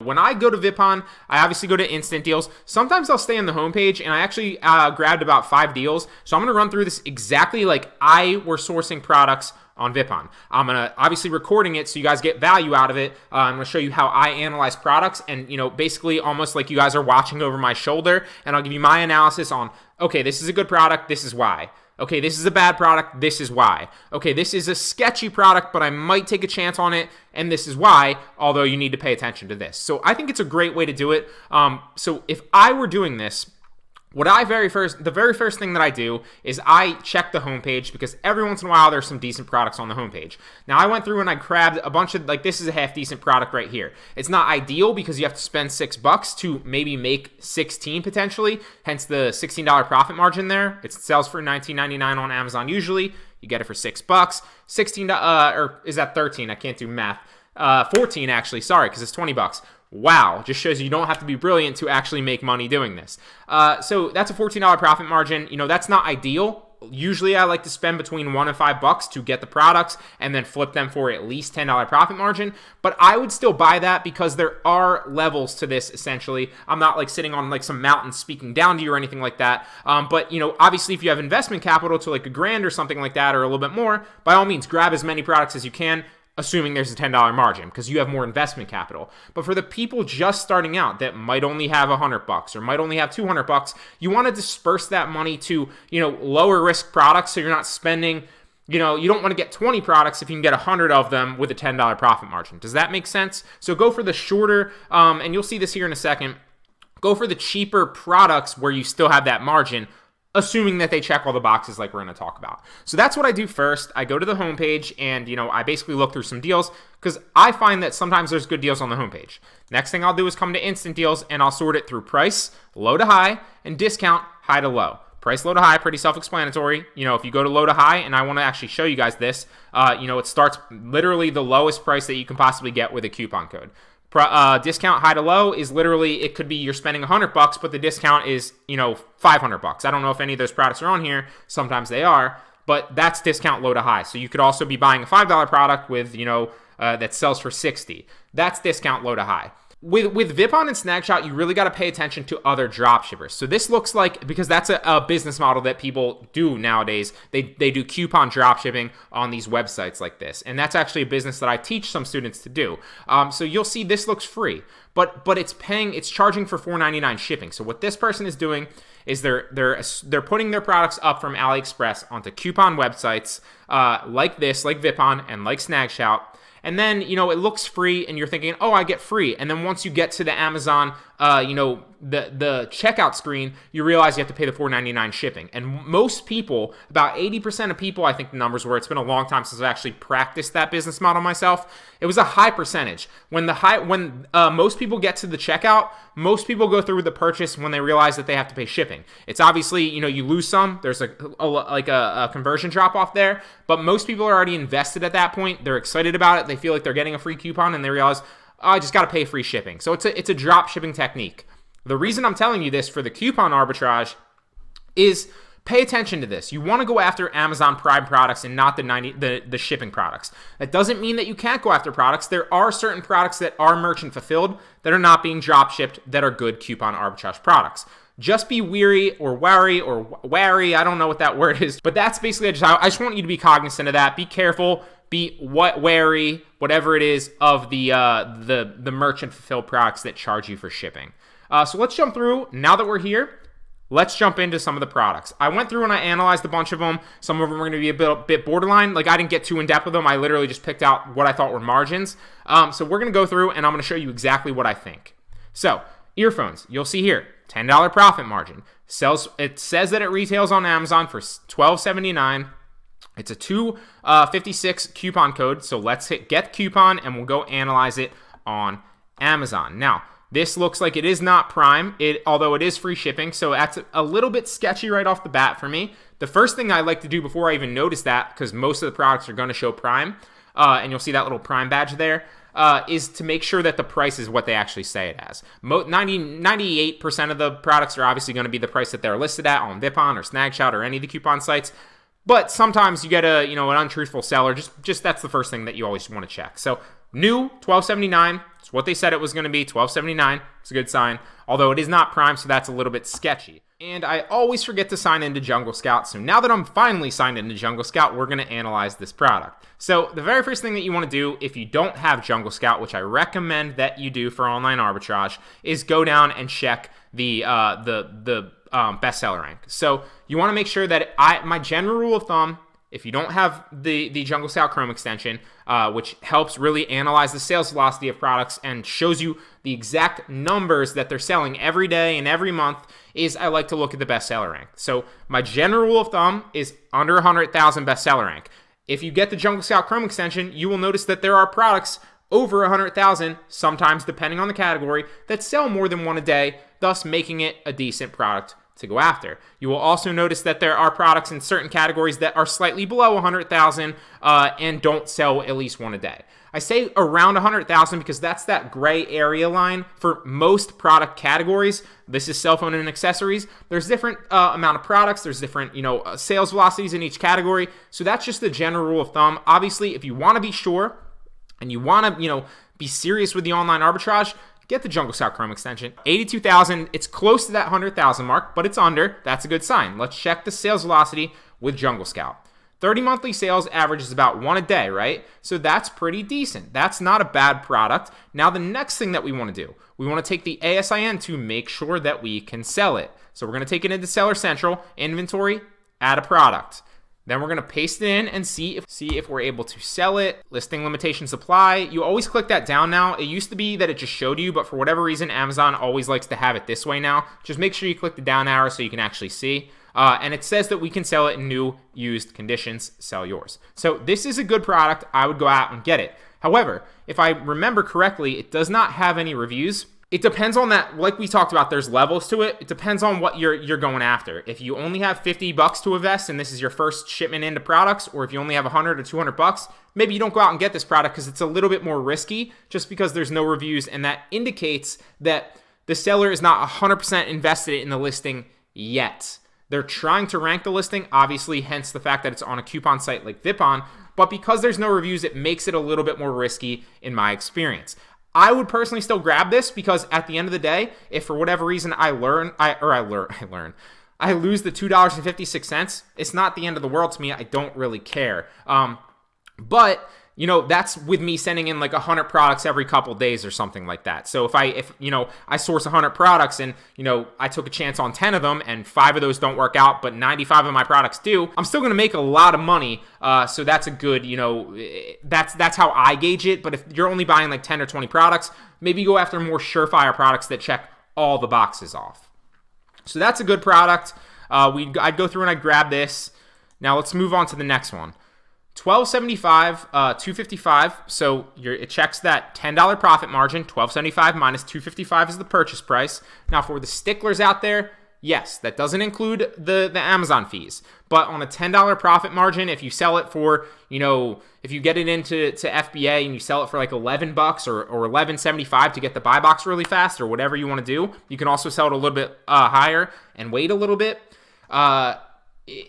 when I go to Vipon, I obviously go to instant deals. Sometimes I'll stay on the homepage, and I actually grabbed about 5 deals. So I'm going to run through this exactly like I were sourcing products on Vipon. I'm going to obviously recording it so you guys get value out of it. I'm going to show you how I analyze products, and basically almost like you guys are watching over my shoulder, and I'll give you my analysis on, okay, this is a good product, this is why. Okay, this is a bad product, this is why. Okay, this is a sketchy product, but I might take a chance on it, and this is why, although you need to pay attention to this. So I think it's a great way to do it. So if I were doing this, the very first thing that I do is I check the homepage, because every once in a while there's some decent products on the homepage. Now I went through and I grabbed a bunch of, like, this is a half decent product right here. It's not ideal because you have to spend $6 to maybe make 16 potentially, hence the $16 profit margin there. It sells for $19.99 on Amazon usually. You get it for $6. 16, or is that 13? I can't do math. 14 actually, sorry, because it's $20. Wow, just shows you don't have to be brilliant to actually make money doing this. So that's a $14 profit margin. That's not ideal. Usually I like to spend between $1 and $5 to get the products and then flip them for at least $10 profit margin. But I would still buy that because there are levels to this essentially. I'm not like sitting on like some mountain speaking down to you or anything like that. But obviously if you have investment capital to like $1,000 or something like that, or a little bit more, by all means grab as many products as you can, assuming there's a $10 margin, because you have more investment capital. But for the people just starting out that might only have $100 or might only have $200, you want to disperse that money to, lower risk products, so you're not spending, you don't want to get 20 products if you can get 100 of them with a $10 profit margin. Does that make sense? So go for the shorter, and you'll see this here in a second, go for the cheaper products where you still have that margin, assuming that they check all the boxes like we're going to talk about. So that's what I do first. I go to the homepage and, I basically look through some deals, because I find that sometimes there's good deals on the homepage. Next thing I'll do is come to instant deals, and I'll sort it through price, low to high, and discount, high to low. Price, low to high, pretty self-explanatory. If you go to low to high, and I want to actually show you guys this, it starts literally the lowest price that you can possibly get with a coupon code. Discount high to low is literally, it could be you're spending $100, but the discount is, $500. I don't know if any of those products are on here. Sometimes they are, but that's discount low to high. So you could also be buying a $5 product with, that sells for $60. That's discount low to high. With Vipon and Snagshot, you really got to pay attention to other dropshippers. So this looks like, because that's a business model that people do nowadays, they do coupon dropshipping on these websites like this. And that's actually a business that I teach some students to do. So you'll see this looks free, but it's charging for $4.99 shipping. So what this person is doing is they're putting their products up from AliExpress onto coupon websites like this, like Vipon and like Snagshot. And then, it looks free and you're thinking, oh, I get free. And then once you get to the Amazon, the checkout screen, you realize you have to pay the $4.99 shipping. And most people, about 80% of people, I think the numbers were, it's been a long time since I've actually practiced that business model myself. It was a high percentage. When most people get to the checkout, most people go through the purchase when they realize that they have to pay shipping. It's obviously, you lose some. There's a conversion drop off there, but most people are already invested at that point. They're excited about it. They feel like they're getting a free coupon, and they realize, oh, I just got to pay free shipping. So it's a drop shipping technique. The reason I'm telling you this for the coupon arbitrage is pay attention to this. You want to go after Amazon Prime products and not the shipping products. That doesn't mean that you can't go after products. There are certain products that are merchant fulfilled that are not being drop shipped that are good coupon arbitrage products. Just be wary, I don't know what that word is, but that's basically, I just want you to be cognizant of that. Be careful, be wary, whatever it is, of the merchant fulfilled products that charge you for shipping. So let's jump through. Now that we're here, let's jump into some of the products. I went through and I analyzed a bunch of them. Some of them are going to be a bit borderline. Like, I didn't get too in depth with them. I literally just picked out what I thought were margins. So we're going to go through and I'm going to show you exactly what I think. So earphones, you'll see here, $10 profit margin. It says that it retails on Amazon for $12.79. It's a $2.56 coupon code. So let's hit get coupon and we'll go analyze it on Amazon. Now, this looks like it is not Prime, although it is free shipping, so that's a little bit sketchy right off the bat for me. The first thing I like to do before I even notice that, because most of the products are going to show Prime, and you'll see that little Prime badge there, is to make sure that the price is what they actually say it as. 98% of the products are obviously going to be the price that they're listed at on Vipon or Snagshot or any of the coupon sites. But sometimes you get an untruthful seller. Just that's the first thing that you always want to check. So new $12.79, It's what they said it was going to be, $12.79. It's a good sign, although it is not Prime, so that's a little bit sketchy. And I always forget to sign into Jungle Scout, so now that I'm finally signed into Jungle Scout, we're going to analyze this product. So the very first thing that you want to do if you don't have Jungle Scout, which I recommend that you do for online arbitrage, is go down and check the bestseller rank. So you want to make sure that my general rule of thumb, if you don't have the Jungle Scout Chrome extension, which helps really analyze the sales velocity of products and shows you the exact numbers that they're selling every day and every month, is I like to look at the bestseller rank. So my general rule of thumb is under 100,000 bestseller rank. If you get the Jungle Scout Chrome extension, you will notice that there are products over 100,000, sometimes depending on the category, that sell more than one a day, thus making it a decent product to go after. You will also notice that there are products in certain categories that are slightly below 100,000 and don't sell at least one a day. I say around 100,000 because that's that gray area line for most product categories. This is cell phone and accessories. There's different amount of products. There's different, sales velocities in each category. So that's just the general rule of thumb. Obviously, if you want to be sure and you want to, be serious with the online arbitrage, get the Jungle Scout Chrome extension. 82,000, it's close to that 100,000 mark, but it's under. That's a good sign. Let's check the sales velocity with Jungle Scout. 30 monthly sales averages about one a day, right? So that's pretty decent. That's not a bad product. Now the next thing that we want to do, we want to take the ASIN to make sure that we can sell it. So we're going to take it into Seller Central, inventory, add a product. Then we're going to paste it in and see if we're able to sell it. Listing limitations apply. You always click that down now. It used to be that it just showed you, but for whatever reason, Amazon always likes to have it this way now. Just make sure you click the down arrow so you can actually see. And it says that we can sell it in new, used conditions. Sell yours. So this is a good product. I would go out and get it. However, if I remember correctly, it does not have any reviews. It depends on that, like we talked about, there's levels to it. It depends on what you're going after. If you only have $50 to invest and this is your first shipment into products, or if you only have $100 or $200, maybe you don't go out and get this product because it's a little bit more risky just because there's no reviews, and that indicates that the seller is not 100% invested in the listing yet. They're trying to rank the listing, obviously, hence the fact that it's on a coupon site like Vipon, but because there's no reviews, it makes it a little bit more risky in my experience. I would personally still grab this because at the end of the day, if for whatever reason I lose the $2.56, it's not the end of the world to me. I don't really care. But that's with me sending in like 100 products every couple days or something like that. So if I source 100 products and I took a chance on 10 of them and 5 of those don't work out, but 95 of my products do, I'm still going to make a lot of money. So that's a good, that's how I gauge it. But if you're only buying like 10 or 20 products, maybe go after more surefire products that check all the boxes off. So that's a good product. I'd go through and I'd grab this. Now let's move on to the next one. $12.75, $2.55. So it checks that $10 profit margin. $12.75 minus $2.55 is the purchase price. Now for the sticklers out there, yes, that doesn't include the Amazon fees. But on a $10 profit margin, if you sell it for, if you get it into FBA and you sell it for like $11 or $11.75 to get the buy box really fast or whatever you want to do, you can also sell it a little bit higher and wait a little bit.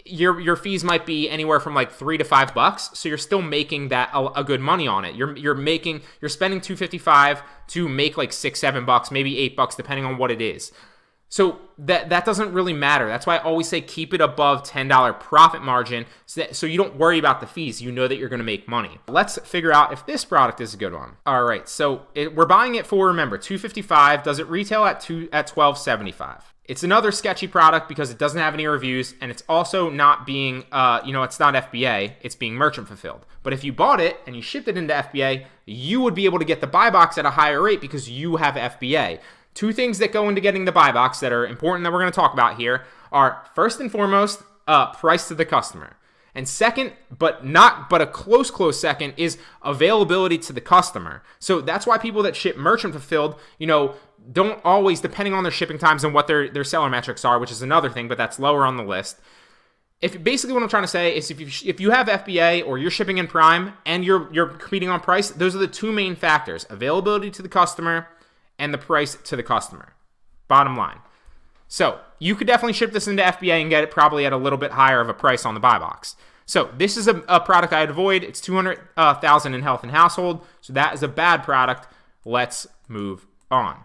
Your fees might be anywhere from like $3 to $5, so you're still making that a good money on it. You're spending $2.55 to make like $6-7, maybe $8, depending on what it is. So that doesn't really matter. That's why I always say keep it above $10 profit margin so you don't worry about the fees. You know that you're going to make money. Let's figure out if this product is a good one. All right, so we're buying it for, remember, $2.55. Does it retail at $12.75? It's another sketchy product because it doesn't have any reviews, and it's also not being, it's not FBA. It's being merchant fulfilled. But if you bought it and you shipped it into FBA, you would be able to get the buy box at a higher rate because you have FBA. Two things that go into getting the buy box that are important that we're going to talk about here are, first and foremost, price to the customer. And second, but a close second, is availability to the customer. So that's why people that ship merchant fulfilled, don't always, depending on their shipping times and what their seller metrics are, which is another thing, but that's lower on the list. Basically what I'm trying to say is if you have FBA or you're shipping in Prime and you're competing on price, those are the two main factors: availability to the customer and the price to the customer. Bottom line. So you could definitely ship this into FBA and get it probably at a little bit higher of a price on the buy box. So this is a product I'd avoid. It's $200,000 in health and household, so that is a bad product. Let's move on.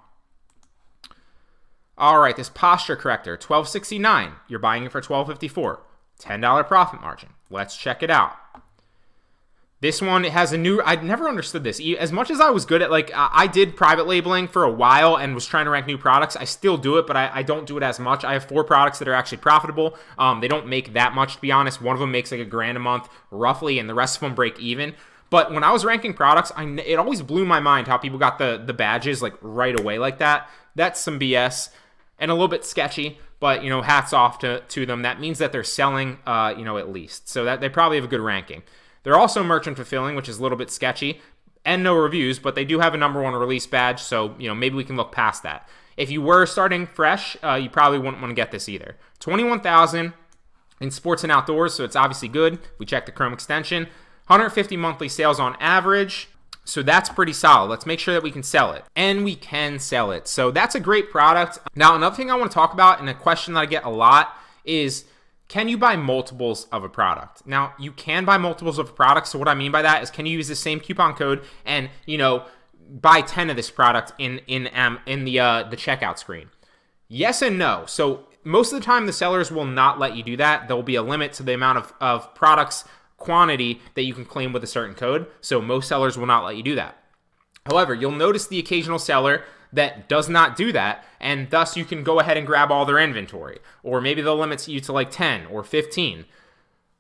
All right, this posture corrector, $12.69. You're buying it for $12.54. $10 profit margin. Let's check it out. This one has a new, I never understood this. As much as I was good at, like, I did private labeling for a while and was trying to rank new products. I still do it, but I don't do it as much. I have 4 products that are actually profitable. They don't make that much, to be honest. One of them makes like $1,000 a month, roughly, and the rest of them break even. But when I was ranking products, it always blew my mind how people got the badges like right away like that. That's some BS and a little bit sketchy, but, you know, hats off to them. That means that they're selling, you know, at least. So that they probably have a good ranking. They're also merchant fulfilling, which is a little bit sketchy, and no reviews, but they do have a #1 release badge, so, you know, maybe we can look past that. If you were starting fresh, you probably wouldn't want to get this either. 21,000 in sports and outdoors, so it's obviously good. We checked the Chrome extension. 150 monthly sales on average, so that's pretty solid. Let's make sure that we can sell it, and we can sell it. So that's a great product. Now, another thing I want to talk about, and a question that I get a lot, is can you buy multiples of a product? Now, you can buy multiples of a product. So what I mean by that is, can you use the same coupon code and, you know, buy 10 of this product in the checkout screen? Yes and no. So most of the time, the sellers will not let you do that. There will be a limit to the amount of products quantity that you can claim with a certain code. So most sellers will not let you do that. However, you'll notice the occasional seller that does not do that, and thus you can go ahead and grab all their inventory, or maybe they'll limit you to like 10 or 15.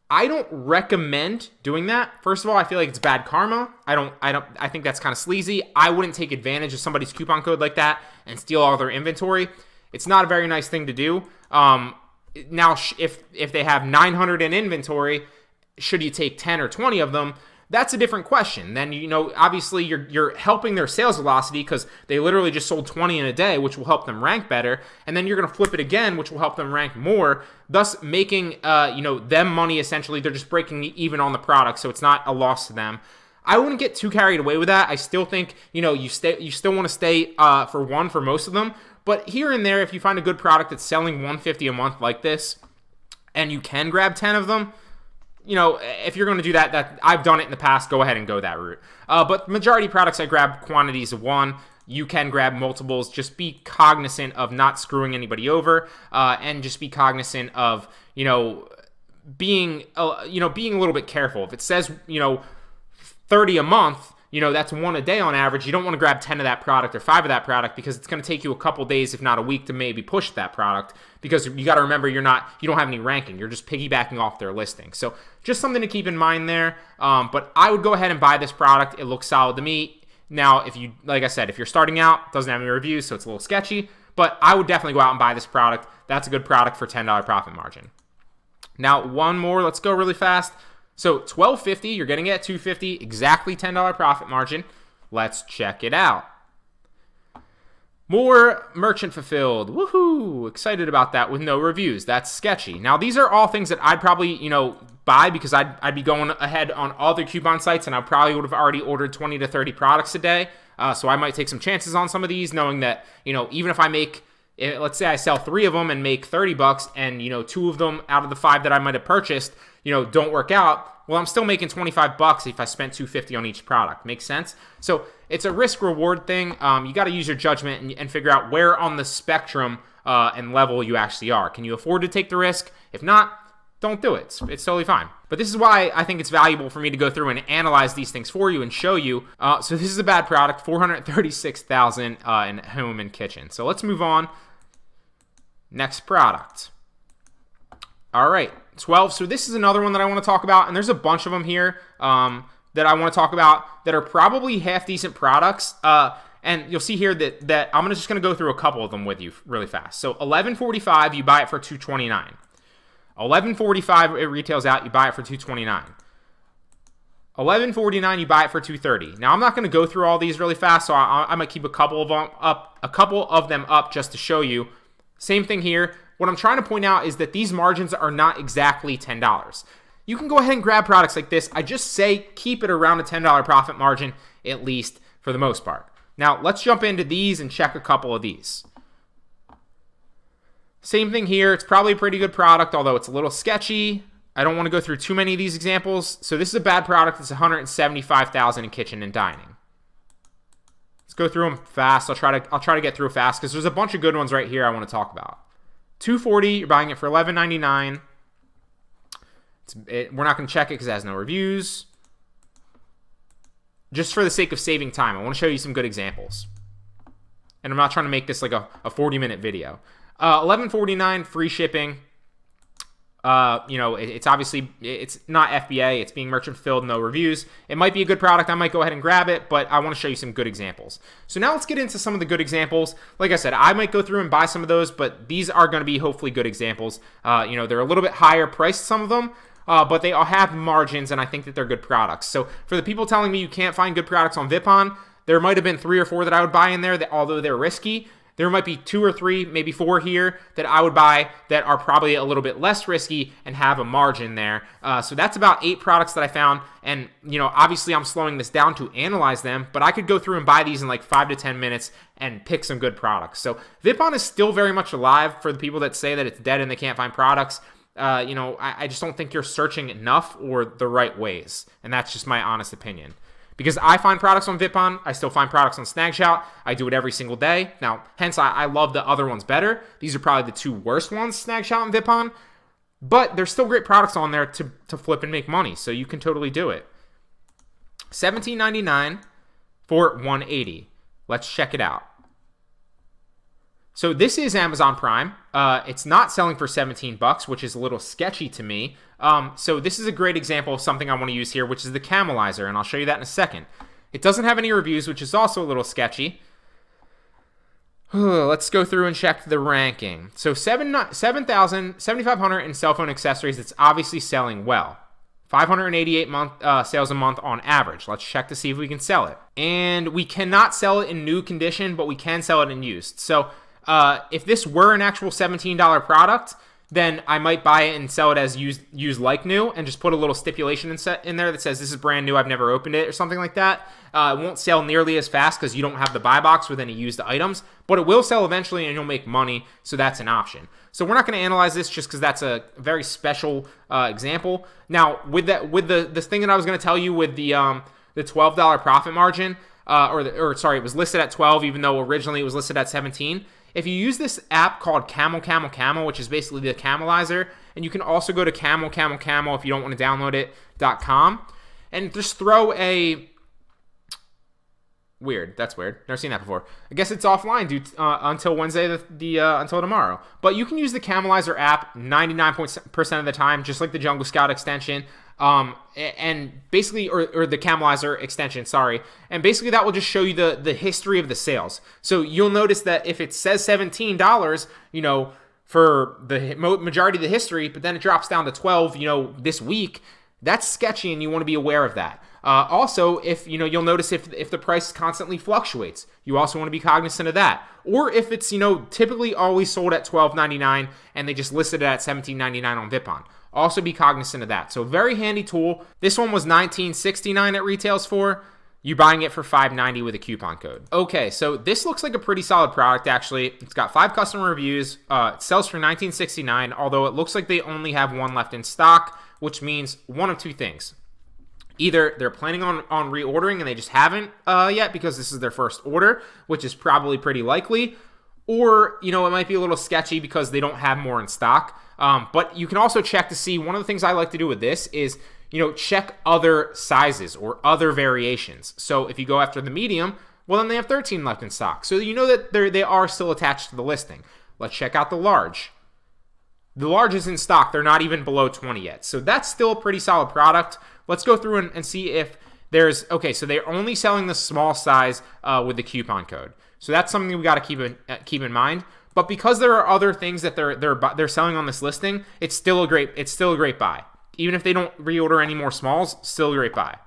I don't recommend doing that. First of all, I feel like it's bad karma. I think that's kind of sleazy. I wouldn't take advantage of somebody's coupon code like that and steal all their inventory. It's not a very nice thing to do. Now, if they have 900 in inventory, should you take 10 or 20 of them? That's a different question. Then, you know, obviously you're helping their sales velocity because they literally just sold 20 in a day, which will help them rank better. And then you're going to flip it again, which will help them rank more, thus making, you know, them money essentially. They're just breaking even on the product, so it's not a loss to them. I wouldn't get too carried away with that. I still think, you know, you still want to stay for most of them. But here and there, if you find a good product that's selling $150 a month like this, and you can grab 10 of them, you know, if you're going to do that I've done it in the past, go ahead and go that route. But majority of products, I grab quantities of 1. You can grab multiples. Just be cognizant of not screwing anybody over, and just be cognizant of, you know, being a little bit careful. If it says, you know, 30 a month, you know, that's 1 a day on average. You don't want to grab 10 of that product or 5 of that product, because it's going to take you a couple days, if not a week, to maybe push that product, because you got to remember you don't have any ranking. You're just piggybacking off their listing. So just something to keep in mind there. But I would go ahead and buy this product. It looks solid to me. Now, like I said, if you're starting out, doesn't have any reviews, so it's a little sketchy, but I would definitely go out and buy this product. That's a good product for $10 profit margin. Now, one more. Let's go really fast. So $12.50, you're getting it at $2.50, exactly $10 profit margin. Let's check it out. More merchant fulfilled. Woohoo! Excited about that with no reviews. That's sketchy. Now, these are all things that I'd probably, you know, buy, because I'd be going ahead on other coupon sites, and I probably would have already ordered 20 to 30 products a day. So I might take some chances on some of these, knowing that, you know, even if I make, let's say I sell 3 of them and make $30, and, you know, 2 of them out of the 5 that I might have purchased, you know, don't work out, well, I'm still making $25 if I spent $2.50 on each product. Makes sense? So it's a risk-reward thing. You got to use your judgment and figure out where on the spectrum and level you actually are. Can you afford to take the risk? If not, don't do it. It's totally fine. But this is why I think it's valuable for me to go through and analyze these things for you and show you. So this is a bad product, $436,000 in home and kitchen. So let's move on. Next product. All right, 12. So this is another one that I want to talk about, and there's a bunch of them here that I want to talk about that are probably half decent products. And you'll see here that I'm just going to go through a couple of them with you really fast. So $11.45, you buy it for $2.29. $11.45, it retails out, you buy it for $2.29. $11.49, you buy it for $2.30. Now I'm not going to go through all these really fast, so I might keep a couple of them up just to show you. Same thing here. What I'm trying to point out is that these margins are not exactly $10. You can go ahead and grab products like this. I just say keep it around a $10 profit margin, at least for the most part. Now, let's jump into these and check a couple of these. Same thing here. It's probably a pretty good product, although it's a little sketchy. I don't want to go through too many of these examples. So this is a bad product. It's $175,000 in kitchen and dining. Let's go through them fast. I'll try to get through fast because there's a bunch of good ones right here I want to talk about. 240, you're buying it for $11.99. We're not going to check it because it has no reviews. Just for the sake of saving time, I want to show you some good examples. And I'm not trying to make this like a 40-minute video. $11.49, free shipping. It's obviously, it's not FBA, it's being merchant fulfilled, no reviews. It might be a good product, I might go ahead and grab it, but I want to show you some good examples. So now let's get into some of the good examples. Like I said, I might go through and buy some of those, but these are going to be hopefully good examples. They're a little bit higher priced, some of them, but they all have margins, and I think that they're good products. So for the people telling me you can't find good products on Vipon, there might have been 3 or 4 that I would buy in there that, although they're risky, there might be 2 or 3, maybe 4 here that I would buy that are probably a little bit less risky and have a margin there. So that's about 8 products that I found. And, obviously I'm slowing this down to analyze them, but I could go through and buy these in like 5 to 10 minutes and pick some good products. So Vipon is still very much alive for the people that say that it's dead and they can't find products. I just don't think you're searching enough or the right ways. And that's just my honest opinion. Because I find products on Vipon, I still find products on Snagshot. I do it every single day. Now, hence, I love the other ones better. These are probably the 2 worst ones, Snagshot and Vipon. But there's still great products on there to flip and make money, so you can totally do it. $17.99 for $180. Let's check it out. So this is Amazon Prime. It's not selling for $17, which is a little sketchy to me. So this is a great example of something I want to use here, which is the Camelizer, and I'll show you that in a second. It doesn't have any reviews, which is also a little sketchy. Let's go through and check the ranking. So 7,500 in cell phone accessories. It's obviously selling well. 588 sales a month on average. Let's check to see if we can sell it. And we cannot sell it in new condition, but we can sell it in used. So if this were an actual $17 product, then I might buy it and sell it as used like new and just put a little stipulation in there that says this is brand new, I've never opened it or something like that. It won't sell nearly as fast because you don't have the buy box with any used items, but it will sell eventually and you'll make money, so that's an option. So we're not going to analyze this just because that's a very special example. Now, with this thing that I was going to tell you with the $12 profit margin, it was listed at 12 even though originally it was listed at 17. If you use this app called Camel, which is basically the Camelizer, and you can also go to Camel if you don't want to download it.com, and just throw a weird. That's weird. Never seen that before. I guess it's offline, dude, until Wednesday, until tomorrow. But you can use the Camelizer app 99% of the time, just like the Jungle Scout extension. And basically, or the Camelizer extension, sorry. And basically that will just show you the history of the sales. So you'll notice that if it says $17, for the majority of the history, but then it drops down to 12, this week, that's sketchy and you want to be aware of that. Also, if you'll notice if the price constantly fluctuates, you also want to be cognizant of that. Or if it's typically always sold at $12.99 and they just listed it at $17.99 on Vipon. Also be cognizant of that. So very handy tool. This one was $19.69 at retails for. You're buying it for $5.90 with a coupon code. Okay, so this looks like a pretty solid product actually. It's got 5 customer reviews. It sells for $19.69, although it looks like they only have 1 left in stock, which means one of 2 things. Either they're planning on reordering and they just haven't yet because this is their first order, which is probably pretty likely, or it might be a little sketchy because they don't have more in stock. But you can also check to see, one of the things I like to do with this is, check other sizes or other variations. So if you go after the medium, well, then they have 13 left in stock. So that they are still attached to the listing. Let's check out the large. The large is in stock. They're not even below 20 yet. So that's still a pretty solid product. Let's go through and see if there's, so they're only selling the small size with the coupon code. So that's something we got to keep in mind. But because there are other things that they're selling on this listing, it's still a great buy. Even if they don't reorder any more smalls, still a great buy.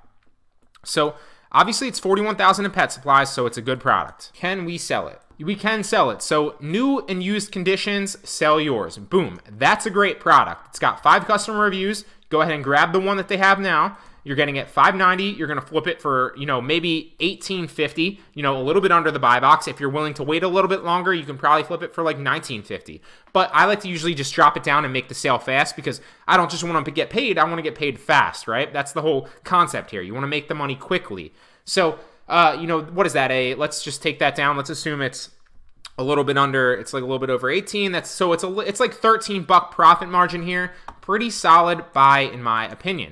So obviously it's $41,000 in pet supplies, so it's a good product. Can we sell it? We can sell it. So new and used conditions, sell yours. Boom. That's a great product. It's got 5 customer reviews. Go ahead and grab the one that they have now. You're getting it $5.90. You're going to flip it for, maybe $18.50, a little bit under the buy box. If you're willing to wait a little bit longer, you can probably flip it for like $19.50. But I like to usually just drop it down and make the sale fast because I don't just want to get paid. I want to get paid fast, right? That's the whole concept here. You want to make the money quickly. So what is that? Let's just take that down. Let's assume it's a little bit under, it's like a little bit over 18. It's like $13 profit margin here. Pretty solid buy in my opinion.